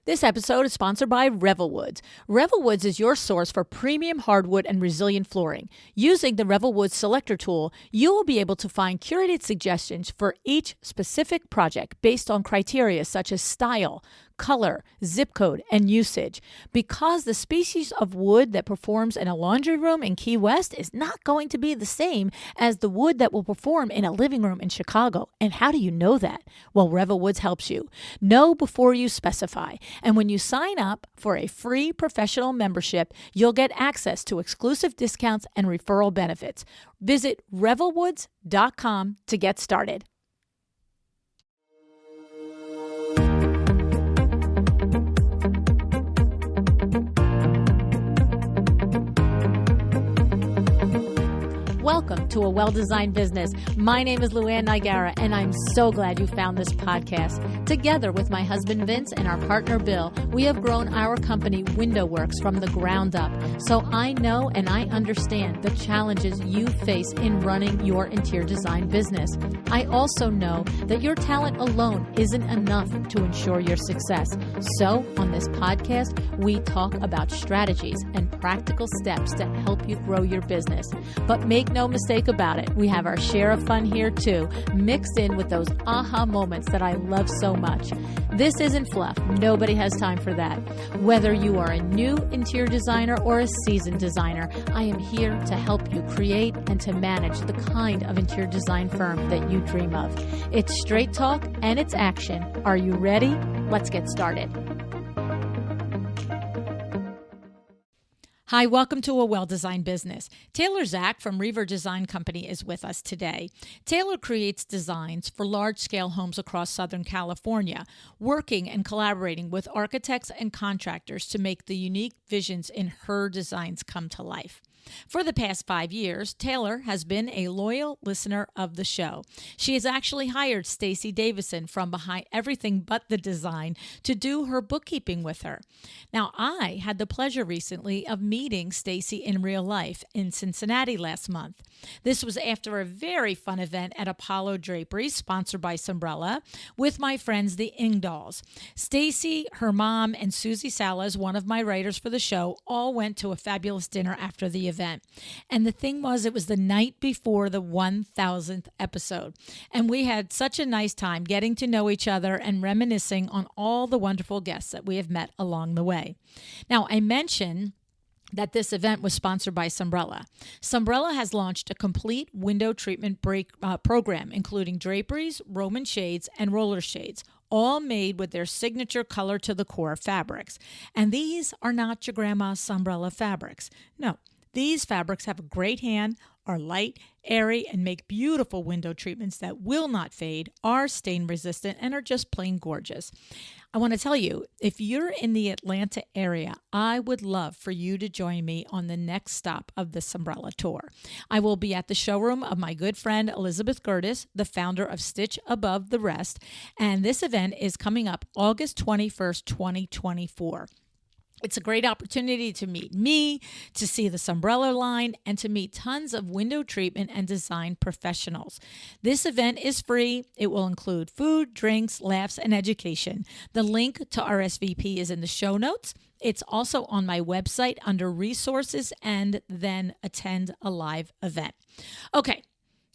This episode is sponsored by Rever Woods. Rever Woods is your source for premium hardwood and resilient flooring. Using the Rever Woods Selector tool, you will be able to find curated suggestions for each specific project based on criteria such as style, color, zip code, and usage. Because the species of wood that performs in a laundry room in Key West is not going to be the same as the wood that will perform in a living room in Chicago. And how do you know that? Well, Rever Woods helps you. Know before you specify. And when you sign up for a free professional membership, you'll get access to exclusive discounts and referral benefits. Visit reverwoods.com to get started. Welcome to A Well-Designed Business. My name is LuAnn Nigara, and I'm so glad you found this podcast. Together with my husband Vince and our partner Bill, we have grown our company Window Works from the ground up. So I know and I understand the challenges you face in running your interior design business. I also know that your talent alone isn't enough to ensure your success. So on this podcast, we talk about strategies and practical steps to help you grow your business. But make no mistake about it, we have our share of fun here too, mixed in with those aha moments that I love so much. This isn't fluff. Nobody has time for that. Whether you are a new interior designer or a seasoned designer, I am here to help you create and to manage the kind of interior design firm that you dream of. It's straight talk and it's action. Are you ready? Let's get started. Hi, welcome to A Well-Designed Business. Taylor Zack from Rever Design Company is with us today. Taylor creates designs for large-scale homes across Southern California, working and collaborating with architects and contractors to make the unique visions in her designs come to life. For the past 5 years, Taylor has been a loyal listener of the show. She has actually hired Stacy Davison from Behind Everything But the Design to do her bookkeeping with her. Now, I had the pleasure recently of meeting Stacy in real life in Cincinnati last month. This was after a very fun event at Apollo Drapery, sponsored by Sunbrella, with my friends, the Ingdalls. Stacy, her mom, and Susie Salas, one of my writers for the show, all went to a fabulous dinner after the event. And the thing was, it was the night before the 1000th episode. And we had such a nice time getting to know each other and reminiscing on all the wonderful guests that we have met along the way. Now, I mentioned that this event was sponsored by Sunbrella. Sunbrella has launched a complete window treatment program, including draperies, Roman shades, and roller shades, all made with their signature color to the core fabrics. And these are not your grandma's Sunbrella fabrics. No. These fabrics have a great hand, are light, airy, and make beautiful window treatments that will not fade, are stain resistant, and are just plain gorgeous. I want to tell you, if you're in the Atlanta area, I would love for you to join me on the next stop of the Sunbrella tour. I will be at the showroom of my good friend Elizabeth Gertis, the founder of Stitch Above the Rest, and this event is coming up August 21st, 2024. It's a great opportunity to meet me, to see the Sunbrella line, and to meet tons of window treatment and design professionals. This event is free. It will include food, drinks, laughs, and education. The link to RSVP is in the show notes. It's also on my website under resources and then attend a live event. Okay.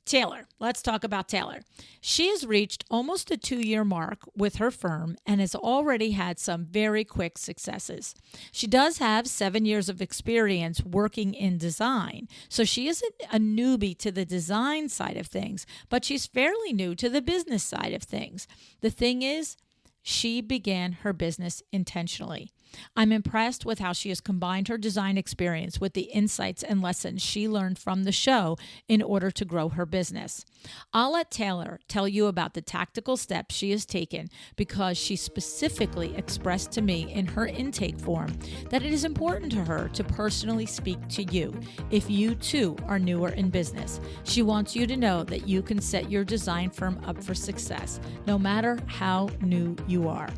Taylor. Let's talk about Taylor. She has reached almost a 2-year mark with her firm and has already had some very quick successes. She does have 7 years of experience working in design, so she isn't a newbie to the design side of things, but she's fairly new to the business side of things. The thing is, she began her business intentionally. I'm impressed with how she has combined her design experience with the insights and lessons she learned from the show in order to grow her business. I'll let Taylor tell you about the tactical steps she has taken because she specifically expressed to me in her intake form that it is important to her to personally speak to you if you too are newer in business. She wants you to know that you can set your design firm up for success, no matter how new you are,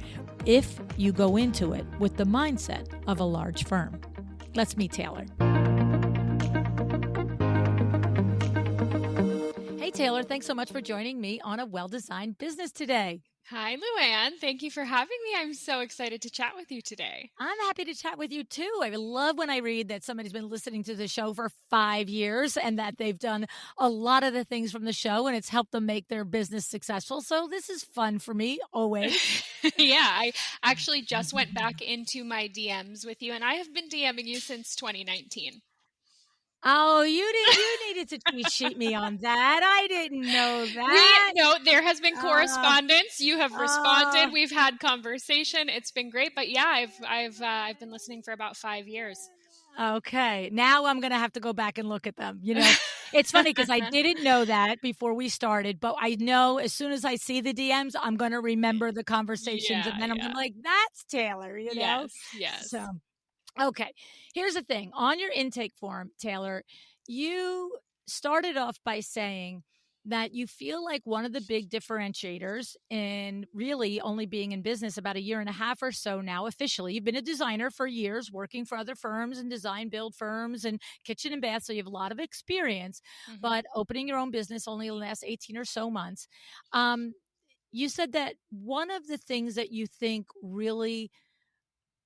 if you go into it with the mindset of a large firm. Let's meet Taylor. Hey, Taylor, thanks so much for joining me on A Well-Designed Business today. Hi, LuAnn. Thank you for having me. I'm so excited to chat with you today. I'm happy to chat with you too. I love when I read that somebody's been listening to the show for 5 years and that they've done a lot of the things from the show and it's helped them make their business successful. So this is fun for me always. Yeah, I actually just went back into my DMs with you, and I have been DMing you since 2019. Oh, you needed to cheat sheet me on that. I didn't know that. There has been Uh, correspondence. You have responded. uh, We've had conversation. It's been great. But yeah, I've been listening for about 5 years. okay. Now I'm going to have to go back and look at them. It's funny because I didn't know that before we started, but I know as soon as I see the DMs, I'm going to remember the conversations and Yeah, then I'm going to yeah. be like, that's Taylor. Yes, yes. So okay. Here's the thing. On your intake form, Taylor, you started off by saying that you feel like one of the big differentiators in really only being in business about a year and a half or so now, officially. You've been a designer for years, working for other firms and design build firms and kitchen and bath. So you have a lot of experience, Hmm. but opening your own business only the last 18 or so months. Um, you said that one of the things that you think really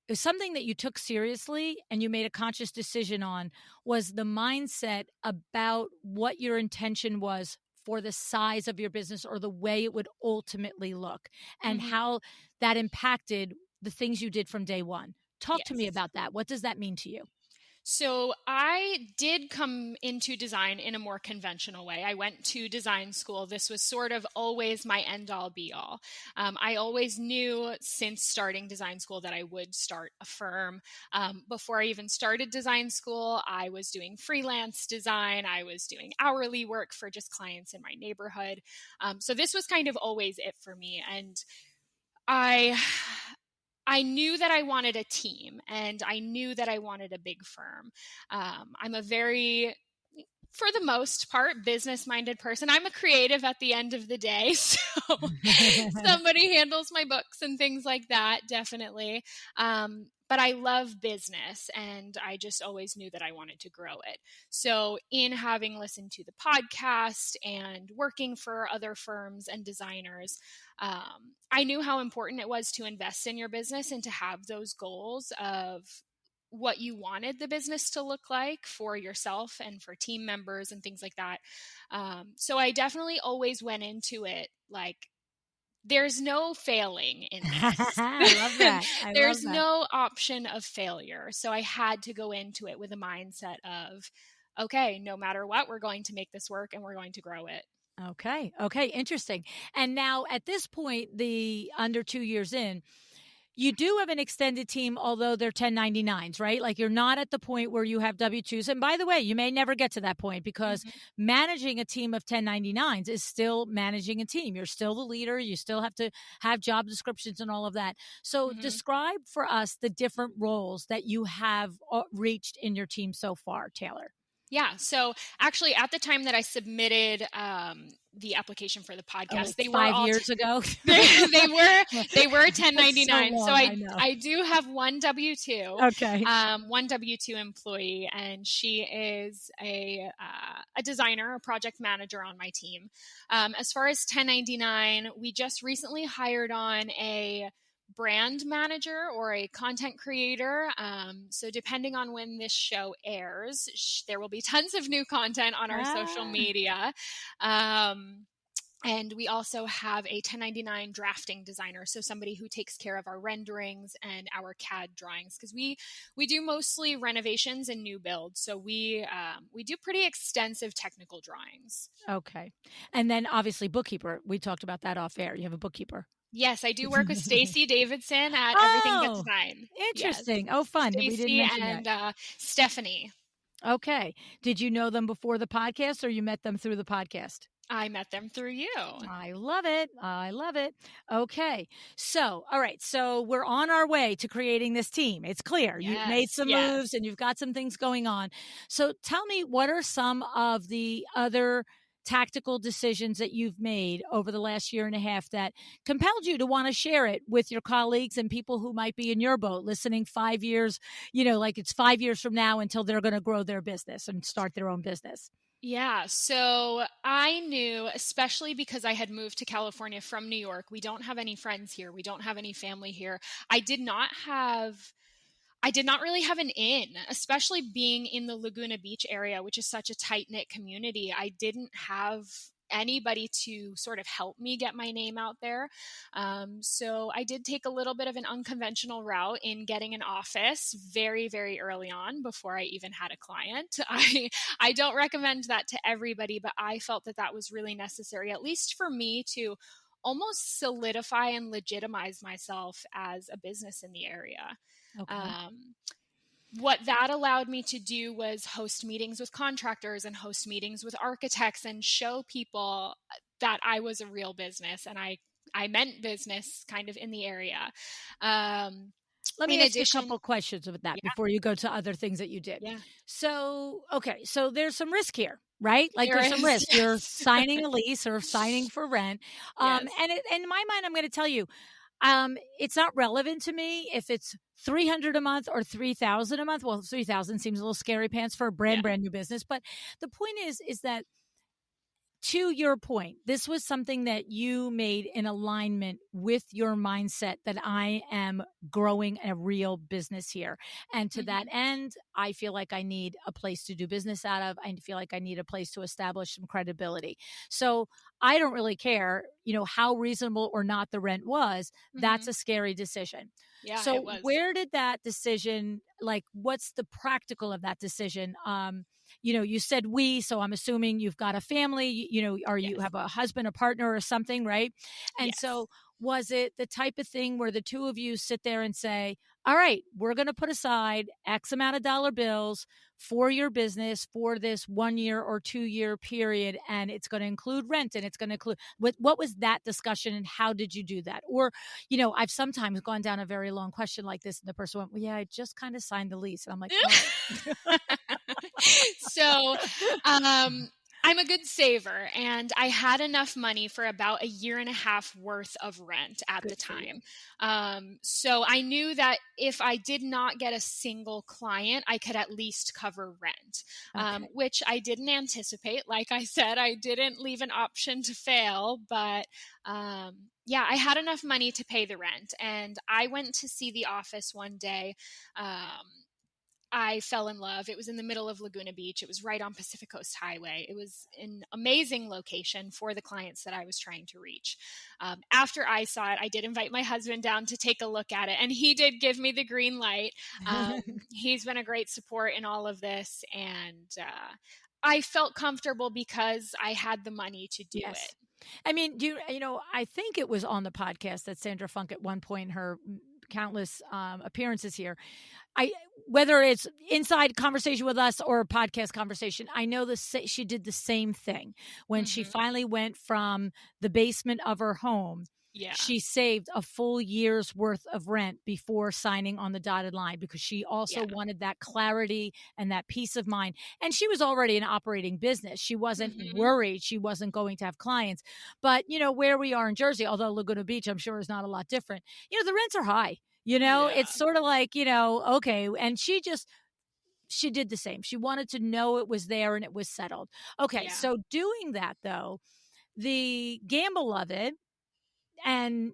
is something that you took seriously and you made a conscious decision on was the mindset about what your intention was for the size of your business or the way it would ultimately look and Hmm. how that impacted the things you did from day one. Talk to me Yes. about that. What does that mean to you? So I did come into design in a more conventional way. I went to design school. This was sort of always my end all be all. I always knew since starting design school that I would start a firm. Before I even started design school, I was doing freelance design. I was doing hourly work for just clients in my neighborhood. So this was kind of always it for me. And I I knew that I wanted a team and I knew that I wanted a big firm. I'm a very, for the most part, business minded person. I'm a creative at the end of the day. So somebody handles my books and things like that, definitely. But I love business and I just always knew that I wanted to grow it. So, in having listened to the podcast and working for other firms and designers, I knew how important it was to invest in your business and to have those goals of what you wanted the business to look like for yourself and for team members and things like that. So I definitely always went into it like, there's no failing in this. I love that. I love There's that. no option of failure. So I had to go into it with a mindset of, okay, no matter what, we're going to make this work and we're going to grow it. Okay. Okay. Interesting. And now at this point, the under 2 years in, you do have an extended team, although they're 1099s, right? Like you're not at the point where you have W-2s. And by the way, you may never get to that point because Mhm. managing a team of 1099s is still managing a team. You're still the leader. You still have to have job descriptions and all of that. So Mhm. describe for us the different roles that you have reached in your team so far, Taylor. Yeah. So actually, at the time that I submitted the application for the Oh, podcast, like they were 5 years ago. they were they were That's so 1099. So long. I know. I do have one W-2, Okay. one W-2 employee, and she is a designer, a project manager on my team. As far as 1099, we just recently hired on a brand manager or a content creator. So depending on when this show airs, there will be tons of new content on our social Ah. media. Um, and we also have a 1099 drafting designer, so somebody who takes care of our renderings and our CAD drawings, because we do mostly renovations and new builds. So we do pretty extensive technical drawings. Okay. And then obviously bookkeeper. We talked about that off air. You have a bookkeeper. Yes, I do work with Stacy Davidson at Everything But Oh, Design. Yes, interesting. Oh, fun. We didn't Stacy mention that. and Stephanie. Okay. Did you know them before the podcast or you met them through the podcast? I met them through you. I love it. I love it. Okay. So, all right. So we're on our way to creating this team. It's clear. You've made Yes, some moves yes. and you've got some things going on. So tell me, what are some of the other tactical decisions that you've made over the last year and a half that compelled you to want to share it with your colleagues and people who might be in your boat listening 5 years, like it's 5 years from now until they're going to grow their business and start their own business? Yeah, so I knew, especially because I had moved to California from New York, we don't have any friends here. We don't have any family here. I did not have I did not really have an in, especially being in the Laguna Beach area, which is such a tight knit community. I didn't have anybody to sort of help me get my name out there. So I did take a little bit of an unconventional route in getting an office very, very early on before I even had a client. I don't recommend that to everybody, but I felt that that was really necessary, at least for me to almost solidify and legitimize myself as a business in the area. Okay. Um, what that allowed me to do was host meetings with contractors and host meetings with architects and show people that I was a real business and I meant business kind of in the area. Um, Let me in ask you a addition, couple questions with that yeah, before you go to other things that you did. yeah, So, okay, so there's some risk here, right? Like there there's some is. risk. You're signing a lease or signing for rent. Yes. And in my mind, I'm going to tell you, it's not relevant to me if it's 300 a month or 3,000 a month. Well, 3,000 seems a little scary pants for a Yeah. brand new business. But the point is that to your point, this was something that you made in alignment with your mindset that I am growing a real business here. And to that Hmm. end, I feel like I need a place to do business out of. I feel like I need a place to establish some credibility. So I don't really care, how reasonable or not the rent was. That's Hmm. a scary decision. Yeah, it So was. where did that decision, like, what's the practical of that decision? You said we, so I'm assuming you've got a family, or you Yes. have a husband, a partner, or something, right? And Yes. so, was it the type of thing where the two of you sit there and say, all right, we're going to put aside X amount of dollar bills for your business for this 1 year or 2 year period, and it's going to include rent and it's going to include what was that discussion and how did you do that? Or, I've sometimes gone down a very long question like this, and the person went, well, yeah, I just kind of signed the lease. And I'm like, oh. So, um, I'm a good saver and I had enough money for about a year and a half worth of rent at the Good for you. time. So I knew that if I did not get a single client, I could at least cover rent, Okay. which I didn't anticipate. Like I said, I didn't leave an option to fail, but yeah, I had enough money to pay the rent. And I went to see the office one day. I fell in love. It was in the middle of Laguna Beach. It was right on Pacific Coast Highway. It was an amazing location for the clients that I was trying to reach. After I saw it, I did invite my husband down to take a look at it, and he did give me the green light. He's been a great support in all of this, and I felt comfortable because I had the money to do Yes. it. I mean, I think it was on the podcast that Sandra Funk at one point, her countless appearances here. I Whether it's inside conversation with us or a podcast conversation, I know she did the same thing when she Hmm. finally went from the basement of her home. Yeah. She saved a full year's worth of rent before signing on the dotted line because she also Yeah. wanted that clarity and that peace of mind. And she was already an operating business. She wasn't Hmm. worried she wasn't going to have clients. But, where we are in Jersey, although Laguna Beach, I'm sure is not a lot different, the rents are high. Yeah. It's sort of like, okay. And she did the same. She wanted to know it was there and it was settled. Okay. Yeah. So doing that though, the gamble of it, and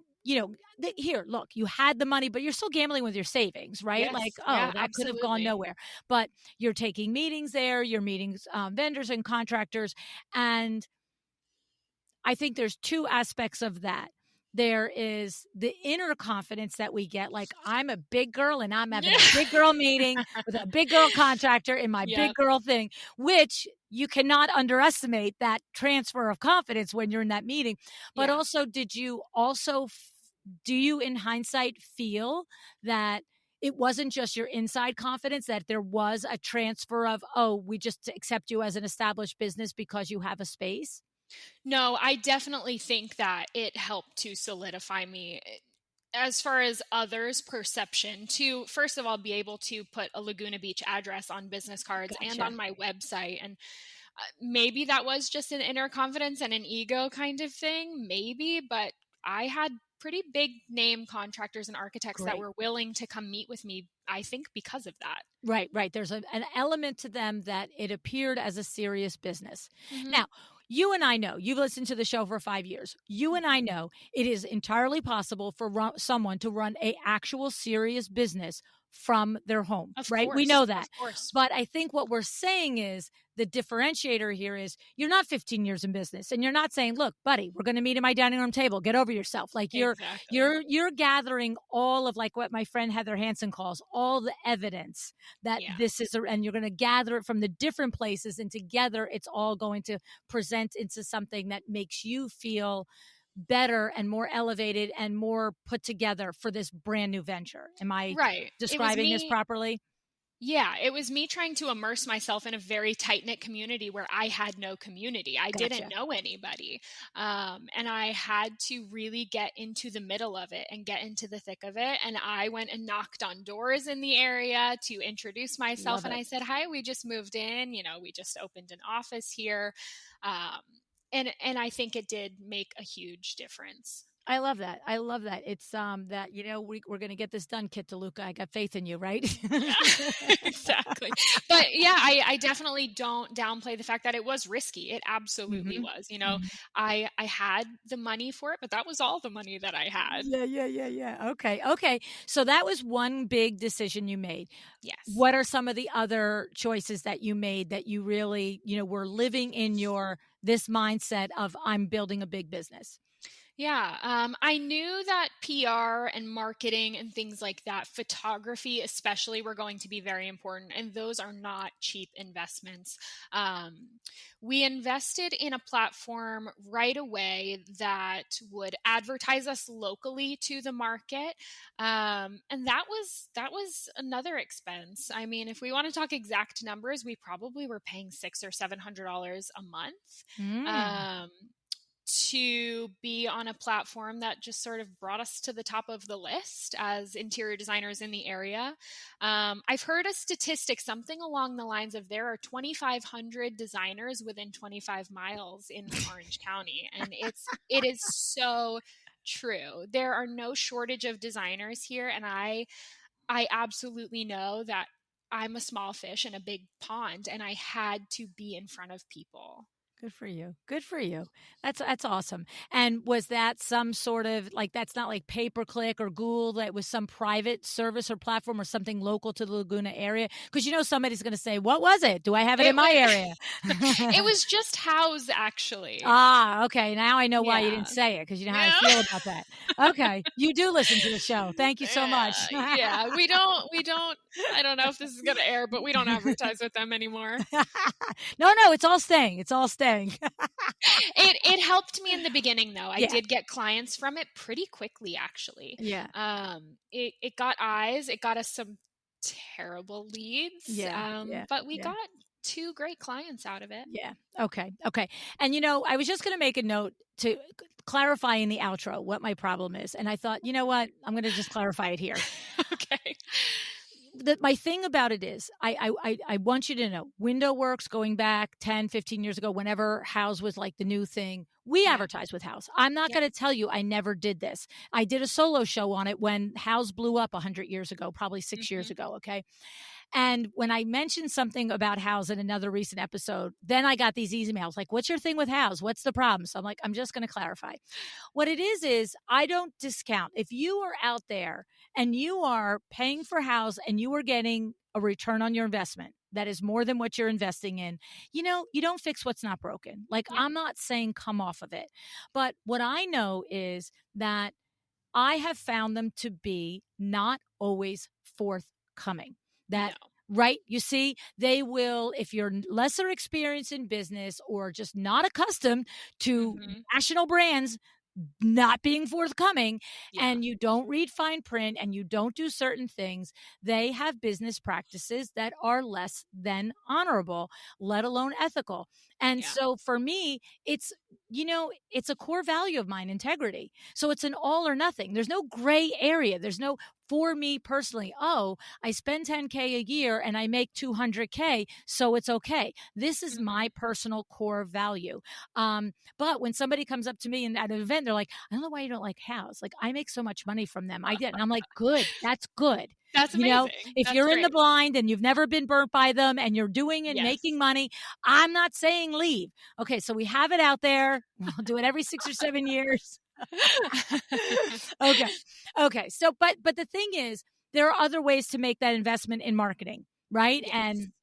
here, look, you had the money, but you're still gambling with your savings, right? Like, Yes. oh, Yeah. that could have gone Absolutely. nowhere. But you're taking meetings there, you're meeting vendors and contractors. And I think there's two aspects of that. There is the inner confidence that we get, like I'm a big girl and I'm having a big girl meeting with a big girl contractor in my big Yep. girl thing, which you cannot underestimate that transfer of confidence when you're in that meeting. But Yeah. also, do you in hindsight feel that it wasn't just your inside confidence, that there was a transfer of, oh, we just accept you as an established business because you have a space? No, I definitely think that it helped to solidify me as far as others' perception to, first of all, be able to put a Laguna Beach address on business cards and Gotcha. on my website. And maybe that was just an inner confidence and an ego kind of thing, maybe, but I had pretty big name contractors and architects that Great. were willing to come meet with me, I think because of that. Right, right. There's an element to them that it appeared as a serious business. Mm-hmm. Now, you and I know, you've listened to the show for 5 years. You and I know it is entirely possible for someone to run a actual serious business from their home, Of right? We course, know of that. course. But I think what we're saying is the differentiator here is you're not 15 years in business and you're not saying, look, buddy, we're going to meet at my dining room table. Get over yourself. Like Exactly. you're gathering all of like what my friend Heather Hansen calls all the evidence that Yeah. this is, and you're going to gather it from the different places, and together it's all going to present into something that makes you feel better and more elevated and more put together for this brand new venture. Am I Right. It was describing this me. properly? Yeah, it was me trying to immerse myself in a very tight knit community where I had no community. I didn't Gotcha. know anybody. And I had to really get into the middle of it and get into the thick of it. And I went and knocked on doors in the area to introduce myself. Love And it. I said, hi, we just moved in. We just opened an office here. Um, and I think it did make a huge difference. I love that. I love that. It's that we're going to get this done, Kit DeLuca. I got faith in you, right? Yeah, exactly. But yeah, I definitely don't downplay the fact that it was risky. It absolutely was. Mhm. I had the money for it, but that was all the money that I had. Yeah. Okay. So that was one big decision you made. Yes. What are some of the other choices that you made that you really, were living in this mindset of I'm building a big business? Yeah, I knew that PR and marketing and things like that, photography especially, were going to be very important, and those are not cheap investments. We invested in a platform right away that would advertise us locally to the market, and that was another expense. I mean, if we want to talk exact numbers, we probably were paying $600 or $700 a month. Mm. Um, to be on a platform that just sort of brought us to the top of the list as interior designers in the area. I've heard a statistic, something along the lines of there are 2,500 designers within 25 miles in Orange County. And it is so true. There are no shortage of designers here. And I absolutely know that I'm a small fish in a big pond, and I had to be in front of people. Good for you. Good for you. That's awesome. And was that some sort of like that's not like pay per click or Google? That was some private service or platform or something local to the Laguna area? Because somebody's going to say, "What was it? Do I have it in my area?" It was just House, actually. Okay. Now I know why you didn't Yeah. say it because you know how I feel about that. Okay, you do listen to the show. Thank you so much. Yeah, we don't. I don't know if this is going to air, but we don't advertise with them anymore. No, it's all staying. It's all staying. It helped me in the beginning, though. I Yeah. did get clients from it pretty quickly, actually. Yeah. It got eyes. It got us some terrible leads. Yeah. But we Yeah. got 2 great clients out of it. Yeah. Okay. And I was just going to make a note to clarify in the outro what my problem is. And I thought, you know what? I'm going to just clarify it here. Okay. My thing about it is I want you to know Window Works going back 10, 15 years ago, whenever House was like the new thing, we advertised with House. I'm not going to tell you I never did this. I did a solo show on it when House blew up 100 years ago, probably 6 years ago. Okay. And when I mentioned something about House in another recent episode, then I got these emails like, what's your thing with House? What's the problem? So I'm like, I'm just going to clarify. What it is I don't discount. If you are out there and you are paying for House and you are getting a return on your investment that is more than what you're investing in, you don't fix what's not broken. Like, I'm not saying come off of it. But what I know is that I have found them to be not always forthcoming. Right? You see, they will, if you're lesser experienced in business or just not accustomed to national brands not being forthcoming, and you don't read fine print and you don't do certain things, they have business practices that are less than honorable, let alone ethical. And Yeah. so for me, it's, it's a core value of mine, integrity. So it's an all or nothing. There's no gray area. There's no, for me personally, oh, I spend 10K a year and I make 200K, so it's okay. This is my personal core value. But when somebody comes up to me at an event, they're like, I don't know why you don't like house. Like, I make so much money from them. I did. And I'm like, good. That's good. That's amazing. If That's you're in the great. blind and you've never been burnt by them and you're doing and Yes. making money, I'm not saying leave. Okay, so we have it out there. We'll do it every 6 or 7 years. Okay. So, but the thing is, there are other ways to make that investment in marketing, right? Yes. And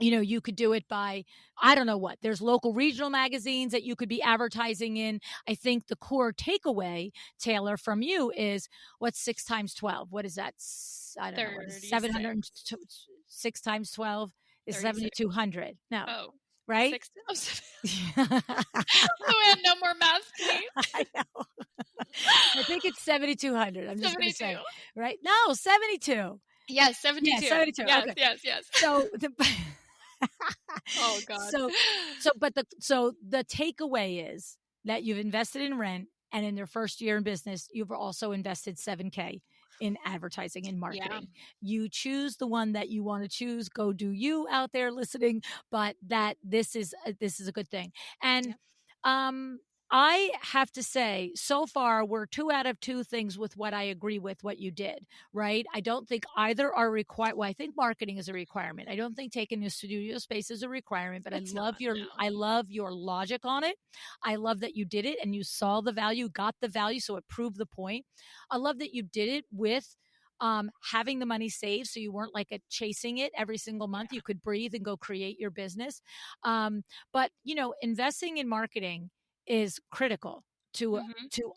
you could do it by, I don't know what, there's local regional magazines that you could be advertising in. I think the core takeaway, Taylor, from you is, what's 6 times 12? What is that? I don't know. What is 700? 6 times 12 is 7,200. No. Oh, right? 6. Oh, LuAnn, no more math, please. I know. I think it's 7,200. I'm just going to say, right? No, 72. Yes, 72. Yeah, 72. Yes, Okay. yes. So oh God. So the takeaway is that you've invested in rent, and in their first year in business, you've also invested 7K in advertising and marketing. Yeah. You choose the one that you want to choose. Go do you out there listening, but that this is a good thing. And I have to say, so far, we're 2 out of 2 things with what I agree with what you did, right? I don't think either are required. Well, I think marketing is a requirement. I don't think taking a studio space is a requirement, but I love your logic on it. I love that you did it and you saw the value, got the value, so it proved the point. I love that you did it with having the money saved, so you weren't like chasing it every single month. You could breathe and go create your business. But investing in marketing is critical to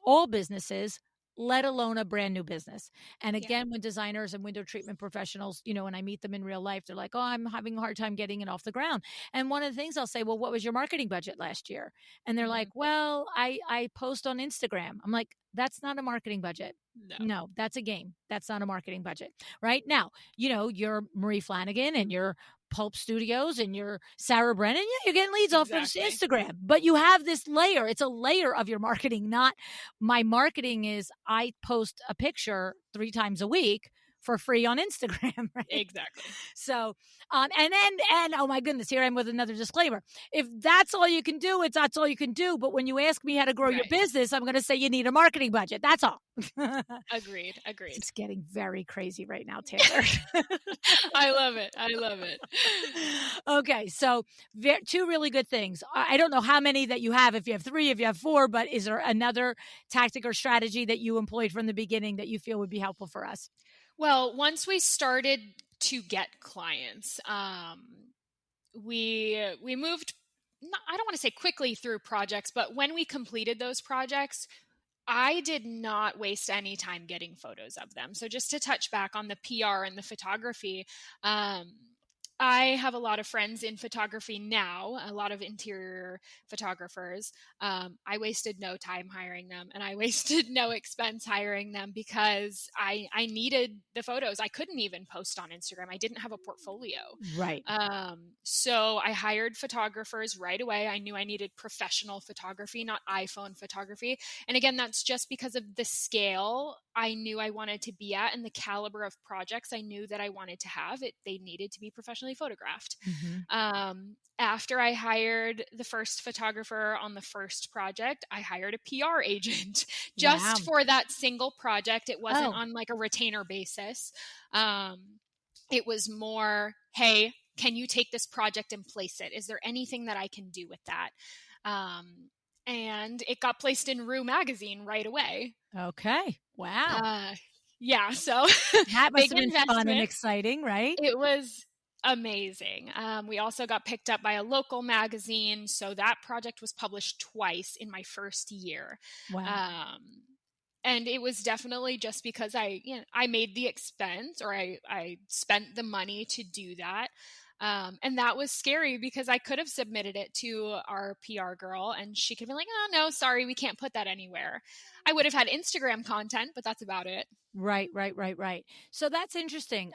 all businesses, let alone a brand new business. And again, when designers and window treatment professionals, when I meet them in real life, they're like, oh, I'm having a hard time getting it off the ground. And one of the things I'll say, well, what was your marketing budget last year? And they're like, well, I post on Instagram. I'm like, that's not a marketing budget. No, that's a game. That's not a marketing budget. Right now, you're Marie Flanagan and you're Pulp Studios and you're Sarah Brennan. Yeah, you're getting leads off of Instagram, but you have this layer. It's a layer of your marketing. Not my marketing is I post a picture 3 times a week for free on Instagram, right? Exactly. So, and oh my goodness, here I am with another disclaimer. If that's all you can do, that's all you can do. But when you ask me how to grow your business, I'm going to say you need a marketing budget. That's all. Agreed. It's getting very crazy right now, Taylor. I love it. Okay, so 2 really good things. I don't know how many that you have, if you have 3, if you have 4, but is there another tactic or strategy that you employed from the beginning that you feel would be helpful for us? Well, once we started to get clients, we moved, I don't want to say quickly through projects, but when we completed those projects, I did not waste any time getting photos of them. So just to touch back on the PR and the photography, I have a lot of friends in photography now, a lot of interior photographers. I wasted no time hiring them, and I wasted no expense hiring them because I needed the photos. I couldn't even post on Instagram. I didn't have a portfolio. Right. So I hired photographers right away. I knew I needed professional photography, not iPhone photography. And again, that's just because of the scale I knew I wanted to be at and the caliber of projects I knew that I wanted to have. They needed to be professionally photographed. After I hired the first photographer on the first project, I hired a PR agent just for that single project. It wasn't on like a retainer basis. It was more, hey, can you take this project and place it? Is there anything that I can do with that? And it got placed in Rue magazine right away. Okay. Wow. Yeah. So that must have been fun and exciting, right? It was amazing. We also got picked up by a local magazine. So that project was published twice in my first year. Wow. And it was definitely just because I made the expense, or I spent the money to do that. And that was scary because I could have submitted it to our PR girl and she could be like, oh, no, sorry, we can't put that anywhere. I would have had Instagram content, but that's about it. Right. So that's interesting.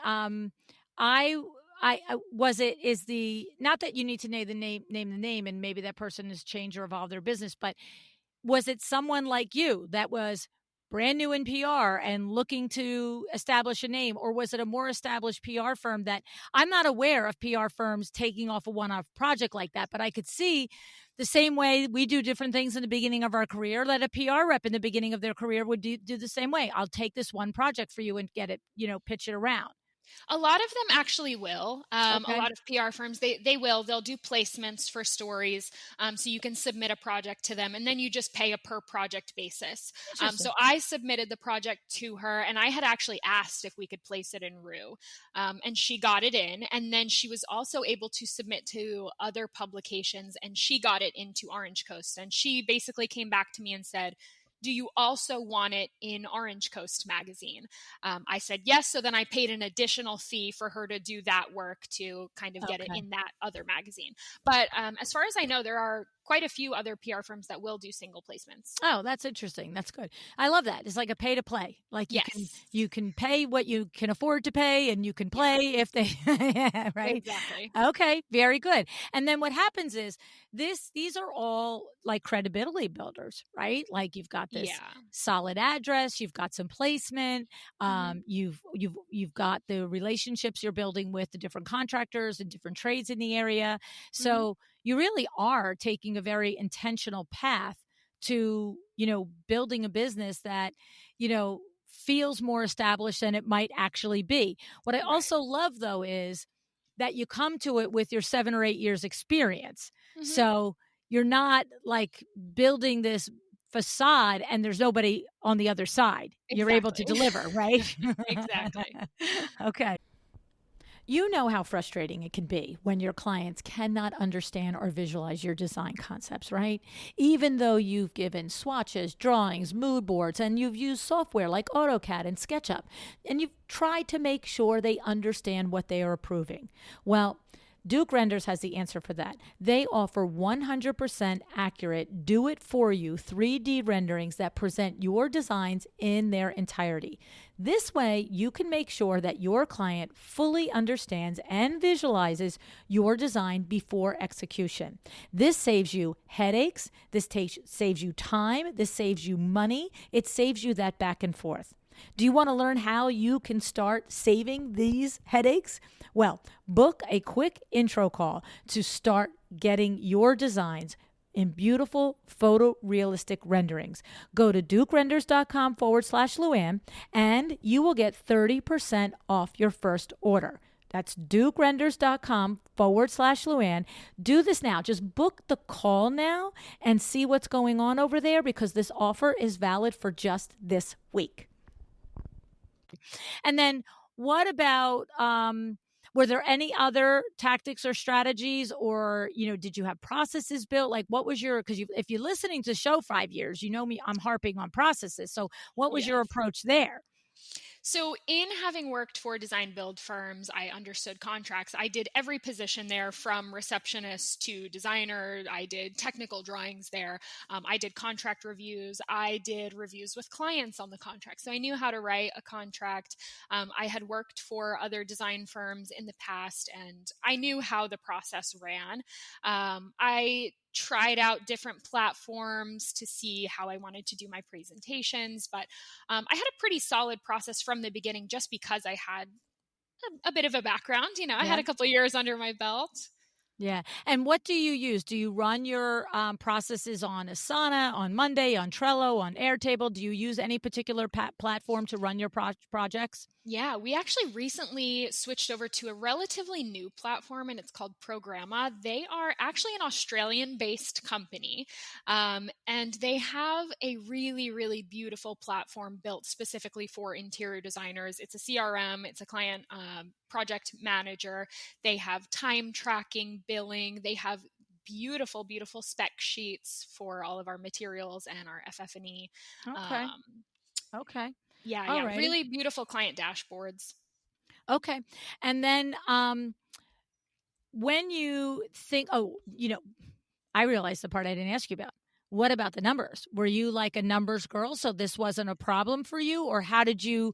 is the, not that you need to name the name and maybe that person has changed or evolved their business, but was it someone like you that was brand new in PR and looking to establish a name? Or was it a more established PR firm that I'm not aware of PR firms taking off a one-off project like that, but I could see the same way we do different things in the beginning of our career, that a PR rep in the beginning of their career would do the same way. I'll take this one project for you and get it, pitch it around. A lot of them actually will. A Okay. lot of PR firms, they will. They'll do placements for stories. So you can submit a project to them and then you just pay a per project basis. Interesting. So I submitted the project to her and I had actually asked if we could place it in Rue. And she got it in. And then she was also able to submit to other publications and she got it into Orange Coast. And she basically came back to me and said, do you also want it in Orange Coast magazine? I said yes. So then I paid an additional fee for her to do that work to kind of get it in that other magazine. But as far as I know, there are quite a few other PR firms that will do single placements. Oh, that's interesting. That's good. I love that. It's like a pay to play. Like you can pay what you can afford to pay and you can play if they, yeah, right? Exactly. Okay. Very good. And then what happens is these are all like credibility builders, right? Like you've got this solid address, you've got some placement, you've got the relationships you're building with the different contractors and different trades in the area. So you really are taking a very intentional path to, building a business that, feels more established than it might actually be. What I also love though is that you come to it with your 7 or 8 years experience. So you're not like building this facade and there's nobody on the other side. Exactly. You're able to deliver, right? Exactly. Okay. You know how frustrating it can be when your clients cannot understand or visualize your design concepts, right? Even though you've given swatches, drawings, mood boards, and you've used software like AutoCAD and SketchUp, and you've tried to make sure they understand what they are approving. Well, Duke Renders has the answer for that. They offer 100% accurate, do-it-for-you 3D renderings that present your designs in their entirety. This way, you can make sure that your client fully understands and visualizes your design before execution. This saves you headaches, this saves you time, this saves you money, it saves you that back and forth. Do you want to learn how you can start saving these headaches? Well, book a quick intro call to start getting your designs in beautiful photorealistic renderings. Go to dukerenders.com/LuAnn and you will get 30% off your first order. That's dukerenders.com/LuAnn. Do this now. Just book the call now and see what's going on over there because this offer is valid for just this week. And then what about, were there any other tactics or strategies or, did you have processes built? Like what was because if you're listening to the show 5 years, you know me, I'm harping on processes. So what was your approach there? So in having worked for design build firms, I understood contracts. I did every position there from receptionist to designer. I did technical drawings there. I did contract reviews. I did reviews with clients on the contract. So I knew how to write a contract. I had worked for other design firms in the past and I knew how the process ran. I tried out different platforms to see how I wanted to do my presentations, but I had a pretty solid process from the beginning just because I had a bit of a background. I had a couple years under my belt. Yeah. And what do you use? Do you run your processes on Asana, on Monday, on Trello, on Airtable? Do you use any particular platform to run your projects? Yeah, we actually recently switched over to a relatively new platform and it's called Programma. They are actually an Australian-based company and they have a really, really beautiful platform built specifically for interior designers. It's a CRM, it's a client project manager. They have time tracking, billing. They have beautiful, beautiful spec sheets for all of our materials and our FF&E. Okay. Okay. Yeah, really beautiful client dashboards. Okay. And then when you think, I realized the part I didn't ask you about. What about the numbers? Were you like a numbers girl, so this wasn't a problem for you? Or how did you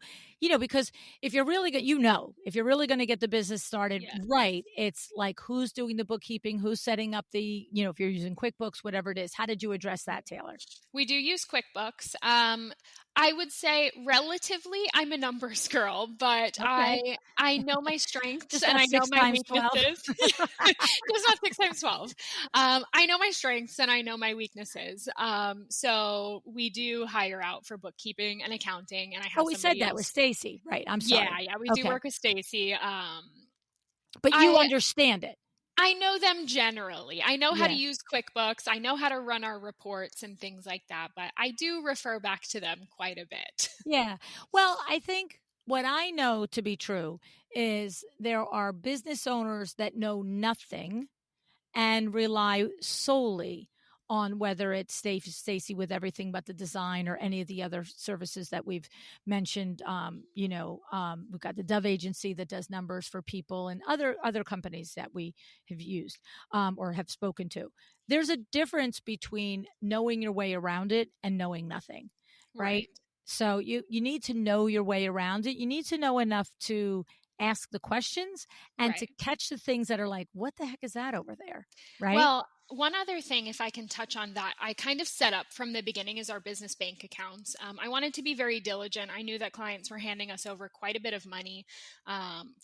because if you're really good, if you're really going to get the business started Yeah. right, it's like who's doing the bookkeeping, who's setting up the, if you're using QuickBooks, whatever it is. How did you address that, Taylor? We do use QuickBooks. I would say relatively, I'm a numbers girl, but Okay. I know my strengths Just and not I know 6 my times 12. weaknesses. Just not 6 times 12. I know my strengths and I know my weaknesses. So we do hire out for bookkeeping and accounting, and I Oh, have we said somebody that with else. Stacy, right? I'm Yeah, sorry. yeah, we do Okay. work with Stacy. But you I understand it. I know them generally. I know how to Yeah. use QuickBooks. I know how to run our reports and things like that, but I do refer back to them quite a bit. Yeah. Well, I think what I know to be true is there are business owners that know nothing and rely solely on whether it's Stacy with everything but the design or any of the other services that we've mentioned. We've got the Dove agency that does numbers for people and other companies that we have used or have spoken to. There's a difference between knowing your way around it and knowing nothing, right? Right. So you need to know your way around it. You need to know enough to ask the questions and to Right. catch the things that are like, what the heck is that over there? Right? Well, one other thing, if I can touch on that, I kind of set up from the beginning is our business bank accounts. I wanted to be very diligent. I knew that clients were handing us over quite a bit of money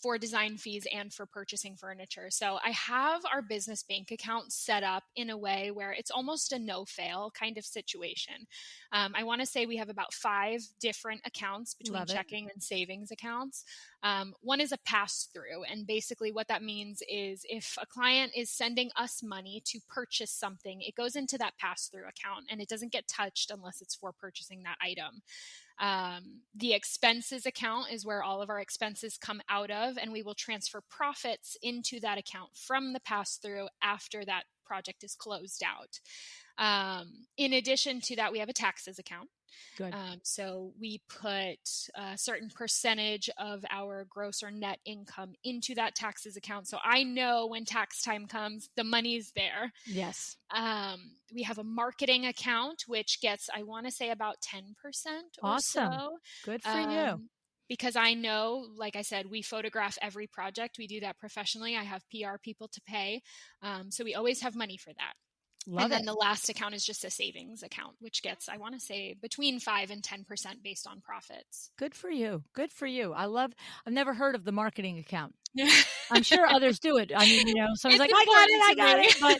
for design fees and for purchasing furniture. So I have our business bank account set up in a way where it's almost a no-fail kind of situation. I want to say we have about 5 different accounts between Love it. checking and savings accounts. One is a pass through. And basically, what that means is if a client is sending us money to purchase something, it goes into that pass through account and it doesn't get touched unless it's for purchasing that item. The expenses account is where all of our expenses come out of, and we will transfer profits into that account from the pass through after that project is closed out. In addition to that, we have a taxes account. Good. So we put a certain percentage of our gross or net income into that taxes account. So I know when tax time comes, the money's there. Yes. We have a marketing account, which gets, I want to say, about 10% or Awesome. so. Good for you. Because I know, like I said, we photograph every project. We do that professionally. I have PR people to pay. So we always have money for that. Love and then it. the last account is just a savings account, which gets, I want to say, between 5 and 10% based on profits. Good for you. Good for you. I've never heard of the marketing account. I'm sure others do it. I mean, someone's It's like, I got important it. to me.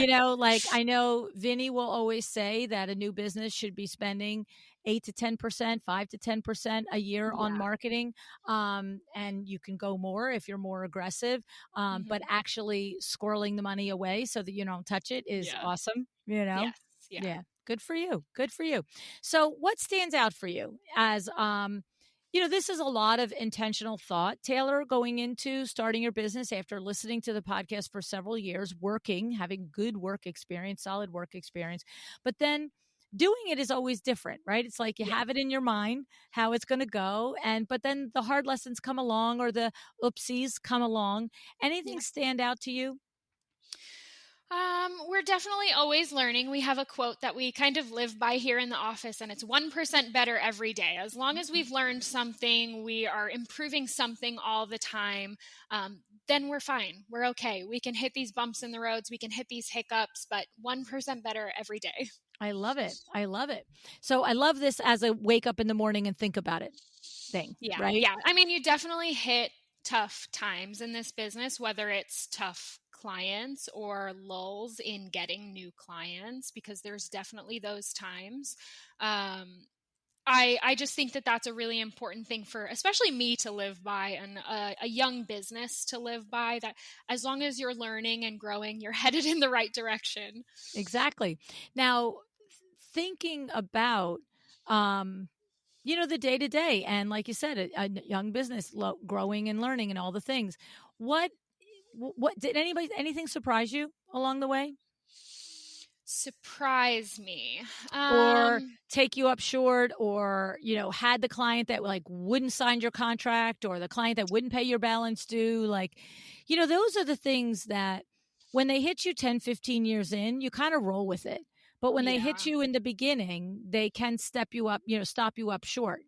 But, like I know Vinny will always say that a new business should be spending 8 to 10%, 5 to 10% a year on Yeah. marketing. And you can go more if you're more aggressive. But actually squirreling the money away so that you don't touch it is awesome, Yes. Yeah. Good for you. Good for you. So what stands out for you as, this is a lot of intentional thought, Taylor, going into starting your business after listening to the podcast for several years, having good work experience, solid work experience, but then doing it is always different, right? It's like you have it in your mind how it's going to go. But then the hard lessons come along or the oopsies come along. Anything stand out to you? We're definitely always learning. We have a quote that we kind of live by here in the office, and it's 1% better every day. As long as we've learned something, we are improving something all the time, then we're fine. We're okay. We can hit these bumps in the roads, we can hit these hiccups, but 1% better every day. I love it. I love it. So I love this as a wake up in the morning and think about it thing, right? Yeah. I mean, you definitely hit tough times in this business, whether it's tough clients or lulls in getting new clients, because there's definitely those times. I just think that that's a really important thing for especially me to live by and a young business to live by, that as long as you're learning and growing, you're headed in the right direction. Exactly. Now, thinking about, the day to day, and like you said, a young business growing and learning and all the things. What did anything surprise you along the way? Surprise me. Or take you up short, or, had the client that like wouldn't sign your contract, or the client that wouldn't pay your balance due. Like, those are the things that when they hit you 10, 15 years in, you kind of roll with it. But when they hit you in the beginning, they can step you up, stop you up short.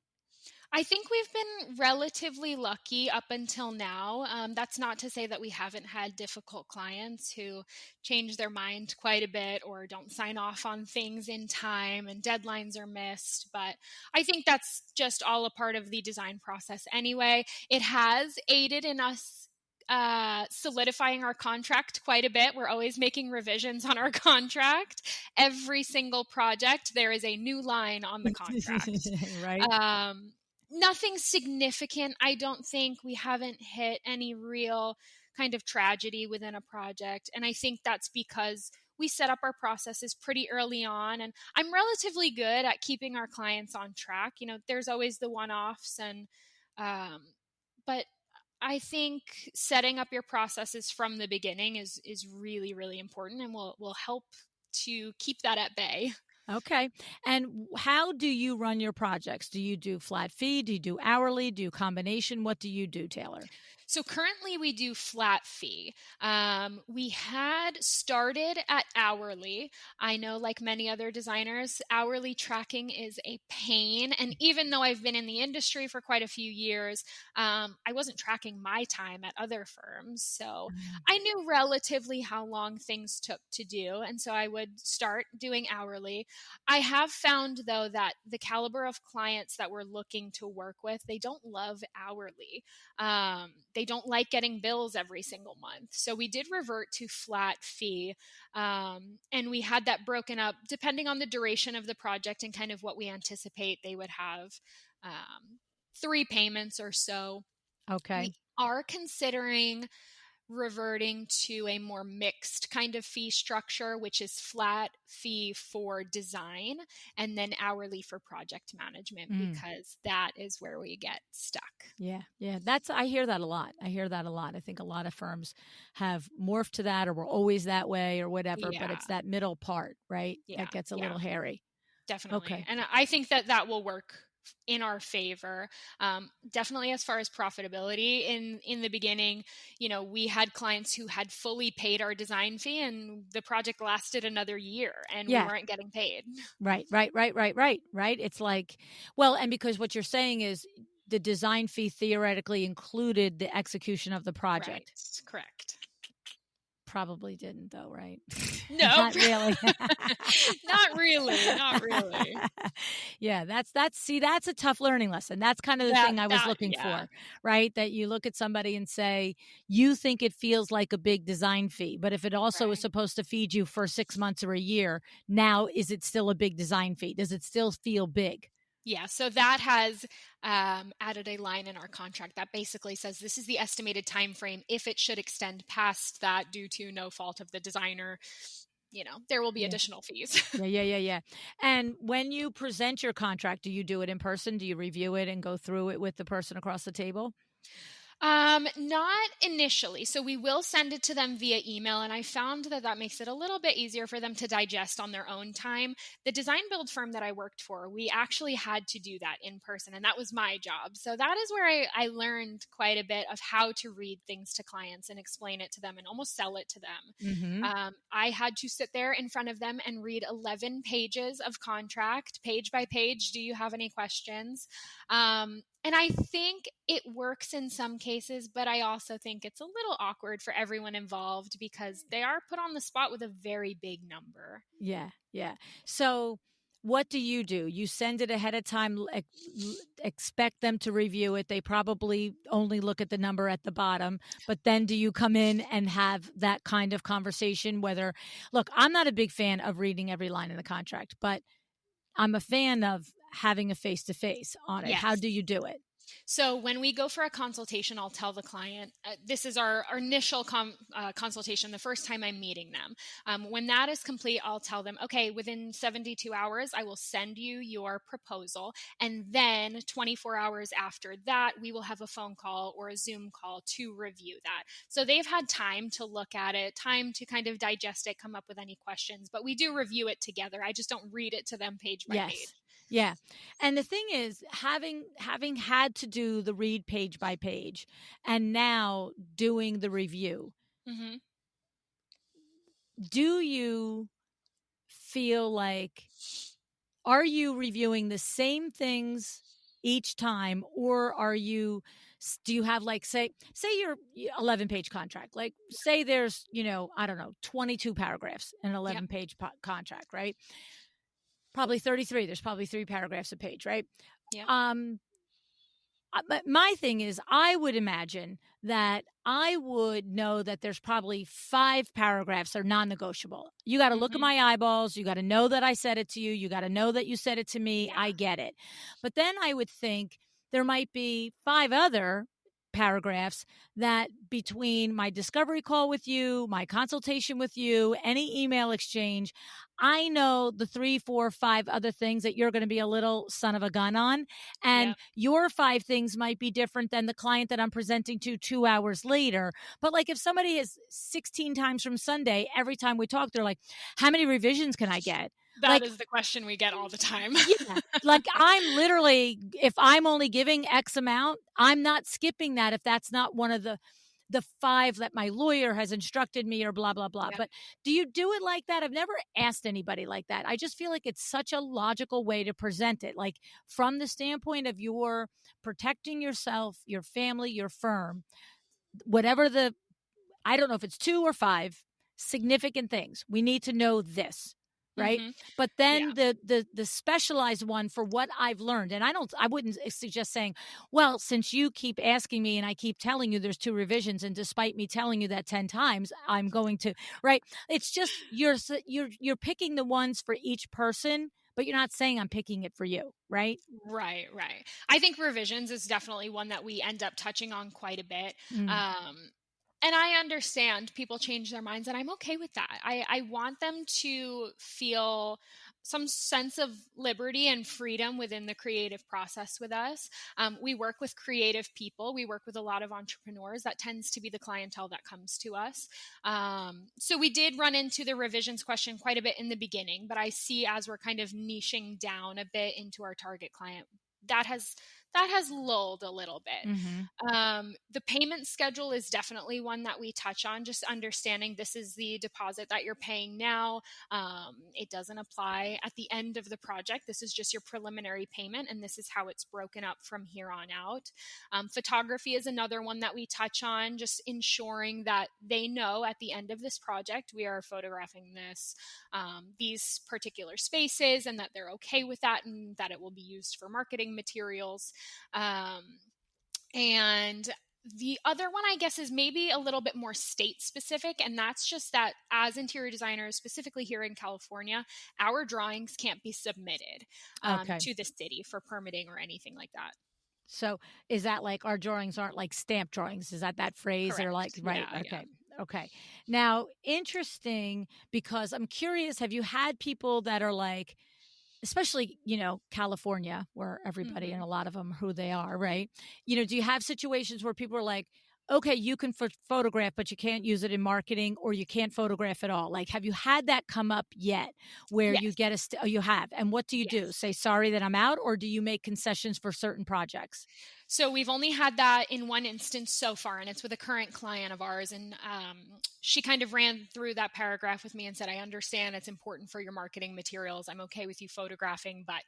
I think we've been relatively lucky up until now. That's not to say that we haven't had difficult clients who change their mind quite a bit or don't sign off on things in time and deadlines are missed. But I think that's just all a part of the design process anyway. It has aided in us solidifying our contract quite a bit. We're always making revisions on our contract. Every single project, there is a new line on the contract. Right? Um, Nothing significant. I don't think we haven't hit any real kind of tragedy within a project. And I think that's because we set up our processes pretty early on. And I'm relatively good at keeping our clients on track. There's always the one offs. But I think setting up your processes from the beginning is really, really important and will help to keep that at bay. Okay. And how do you run your projects? Do you do flat fee? Do you do hourly? Do you combination? What do you do, Taylor? So currently we do flat fee. We had started at hourly. I know, like many other designers, hourly tracking is a pain. And even though I've been in the industry for quite a few years, I wasn't tracking my time at other firms. So I knew relatively how long things took to do. And so I would start doing hourly. I have found, though, that the caliber of clients that we're looking to work with, they don't love hourly. They don't like getting bills every single month. So we did revert to flat fee. And we had that broken up depending on the duration of the project and kind of what we anticipate they would have 3 payments or so. Okay. We are considering reverting to a more mixed kind of fee structure, which is flat fee for design and then hourly for project management, because that is where we get stuck. Yeah. I hear that a lot. I think a lot of firms have morphed to that, or we're always that way or whatever, but it's that middle part, right? That gets a little hairy. Definitely. Okay. And I think that will work in our favor. Definitely as far as profitability in the beginning, we had clients who had fully paid our design fee and the project lasted another year and we weren't getting paid. Right. It's like, well, and because what you're saying is the design fee theoretically included the execution of the project. Right. Correct. Probably didn't, though, right? No, Not really. Not really. Yeah, that's a tough learning lesson. That's kind of the thing I was looking for, right? That you look at somebody and say, you think it feels like a big design fee, but if it also is supposed to feed you for 6 months or a year, now is it still a big design fee? Does it still feel big? Yeah, so that has added a line in our contract that basically says this is the estimated time frame. If it should extend past that due to no fault of the designer, there will be additional fees. Yeah. And when you present your contract, do you do it in person? Do you review it and go through it with the person across the table? Not initially. So we will send it to them via email. And I found that makes it a little bit easier for them to digest on their own time. The design build firm that I worked for, we actually had to do that in person, and that was my job. So that is where I learned quite a bit of how to read things to clients and explain it to them and almost sell it to them. I had to sit there in front of them and read 11 pages of contract, page by page. Do you have any questions? And I think it works in some cases, but I also think it's a little awkward for everyone involved because they are put on the spot with a very big number. Yeah. So what do? You send it ahead of time, expect them to review it. They probably only look at the number at the bottom, but then do you come in and have that kind of conversation? Look, I'm not a big fan of reading every line in the contract, but I'm a fan of having a face-to-face on it. Yes. How do you do it? So when we go for a consultation, I'll tell the client, this is our initial consultation, the first time I'm meeting them. When that is complete, I'll tell them, okay, within 72 hours, I will send you your proposal. And then 24 hours after that, we will have a phone call or a Zoom call to review that. So they've had time to look at it, time to kind of digest it, come up with any questions, but we do review it together. I just don't read it to them page by page. Yeah. And the thing is, having had to do the read page by page and now doing the review, do you feel like, are you reviewing the same things each time, or do you have like, say your 11-page contract, like say there's, I don't know, 22 paragraphs in an Yep. 11-page contract, right? Probably 33. There's probably 3 paragraphs a page, right? Yep. But my thing is, I would imagine that I would know that there's probably 5 paragraphs that are non-negotiable. You got to look at my eyeballs. You got to know that I said it to you. You got to know that you said it to me. Yeah. I get it. But then I would think there might be 5 other paragraphs that, between my discovery call with you, my consultation with you, any email exchange, I know the 3, 4, 5 other things that you're going to be a little son of a gun on. And Yep. your 5 things might be different than the client that I'm presenting to 2 hours later. But like, if somebody is 16 times from Sunday, every time we talk, they're like, how many revisions can I get? That is the question we get all the time. Yeah. Like, I'm literally, if I'm only giving X amount, I'm not skipping that if that's not one of the 5 that my lawyer has instructed me, or blah, blah, blah. Yep. But do you do it like that? I've never asked anybody like that. I just feel like it's such a logical way to present it. Like, from the standpoint of you're protecting yourself, your family, your firm, whatever I don't know if it's 2 or 5 significant things. We need to know this. Right. But then Yeah. the specialized one for what I've learned. And I wouldn't suggest saying, well, since you keep asking me and I keep telling you there's 2 revisions, and despite me telling you that 10 times, I'm going to, right. It's just, you're picking the ones for each person, but you're not saying I'm picking it for you. Right. Right. I think revisions is definitely one that we end up touching on quite a bit. And I understand people change their minds, and I'm okay with that. I want them to feel some sense of liberty and freedom within the creative process with us. We work with creative people. We work with a lot of entrepreneurs. That tends to be the clientele that comes to us. So we did run into the revisions question quite a bit in the beginning, but I see, as we're kind of niching down a bit into our target client, that has lulled a little bit. The payment schedule is definitely one that we touch on, just understanding this is the deposit that you're paying now. It doesn't apply at the end of the project. This is just your preliminary payment, and this is how it's broken up from here on out. Photography is another one that we touch on, just ensuring that they know at the end of this project, we are photographing these particular spaces, and that they're okay with that, and that it will be used for marketing materials. And the other one, I guess, is maybe a little bit more state specific. And that's just that, as interior designers, specifically here in California, our drawings can't be submitted to the city for permitting or anything like that. So is that like, our drawings aren't like stamp drawings? Is that phrase? Correct. Or like, right. Yeah, okay. yeah. Okay. Now, interesting, because I'm curious, have you had people that are like, especially, California, where everybody and a lot of them are who they are, right? Do you have situations where people are like, okay, you can photograph, but you can't use it in marketing, or you can't photograph at all? Like, have you had that come up yet, where you get you have? And what do you do? Say, sorry that I'm out, or do you make concessions for certain projects? So we've only had that in one instance so far, and it's with a current client of ours. And she kind of ran through that paragraph with me and said, I understand it's important for your marketing materials. I'm okay with you photographing, but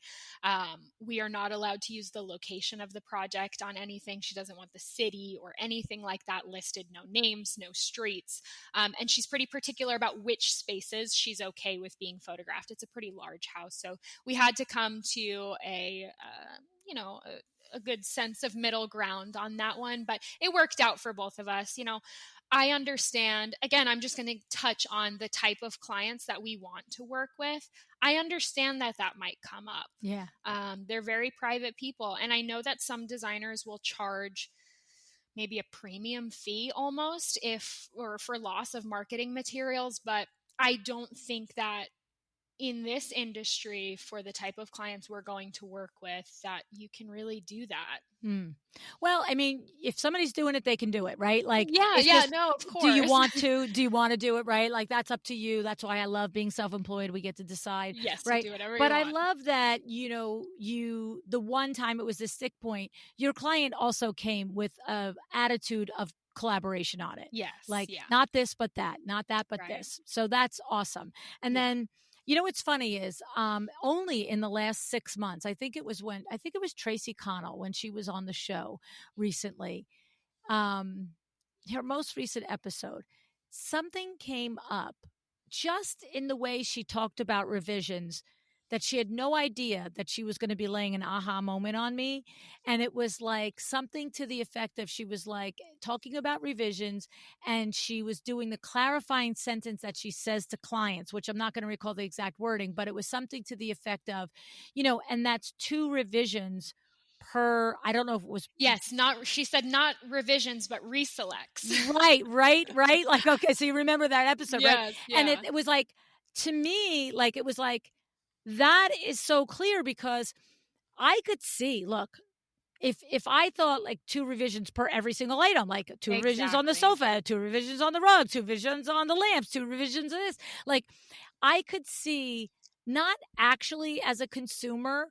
we are not allowed to use the location of the project on anything. She doesn't want the city or anything like that listed, no names, no streets. And she's pretty particular about which spaces she's okay with being photographed. It's a pretty large house. So we had to come to a good sense of middle ground on that one, but it worked out for both of us. I understand, again, I'm just going to touch on the type of clients that we want to work with. I understand that might come up. Yeah. They're very private people. And I know that some designers will charge maybe a premium fee almost or for loss of marketing materials, but I don't think that in this industry, for the type of clients we're going to work with, that you can really do that. Well, I mean, if somebody's doing it, they can do it, right? Like, no, of course. Do you want to do it, right? Like, that's up to you. That's why I love being self-employed. We get to decide. Yes, right? Do whatever but you I want. love that, the one time it was the stick point, your client also came with an attitude of collaboration on it. Yes. Like, not this, but that, not that, but Right. this. So that's awesome. And then You know what's funny is only in the last 6 months. I think it was Tracy Connell when she was on the show recently. Um, her most recent episode, something came up just in the way she talked about revisions that she had no idea that she was going to be laying an aha moment on me. And it was like something to the effect of she was like talking about revisions and she was doing the clarifying sentence that she says to clients, which I'm not going to recall the exact wording, but it was something to the effect of, and that's two revisions per, I don't know if it was. Yes, not she said not revisions, but reselects. Right. Like, okay, so you remember that episode, right? Yes, And yeah. it was like, to me, like, it was like, that is so clear because I could see, look, if I thought like two revisions per every single item, like two revisions on the Exactly. sofa, two revisions on the rug, two revisions on the lamps, two revisions of this, like I could see not actually as a consumer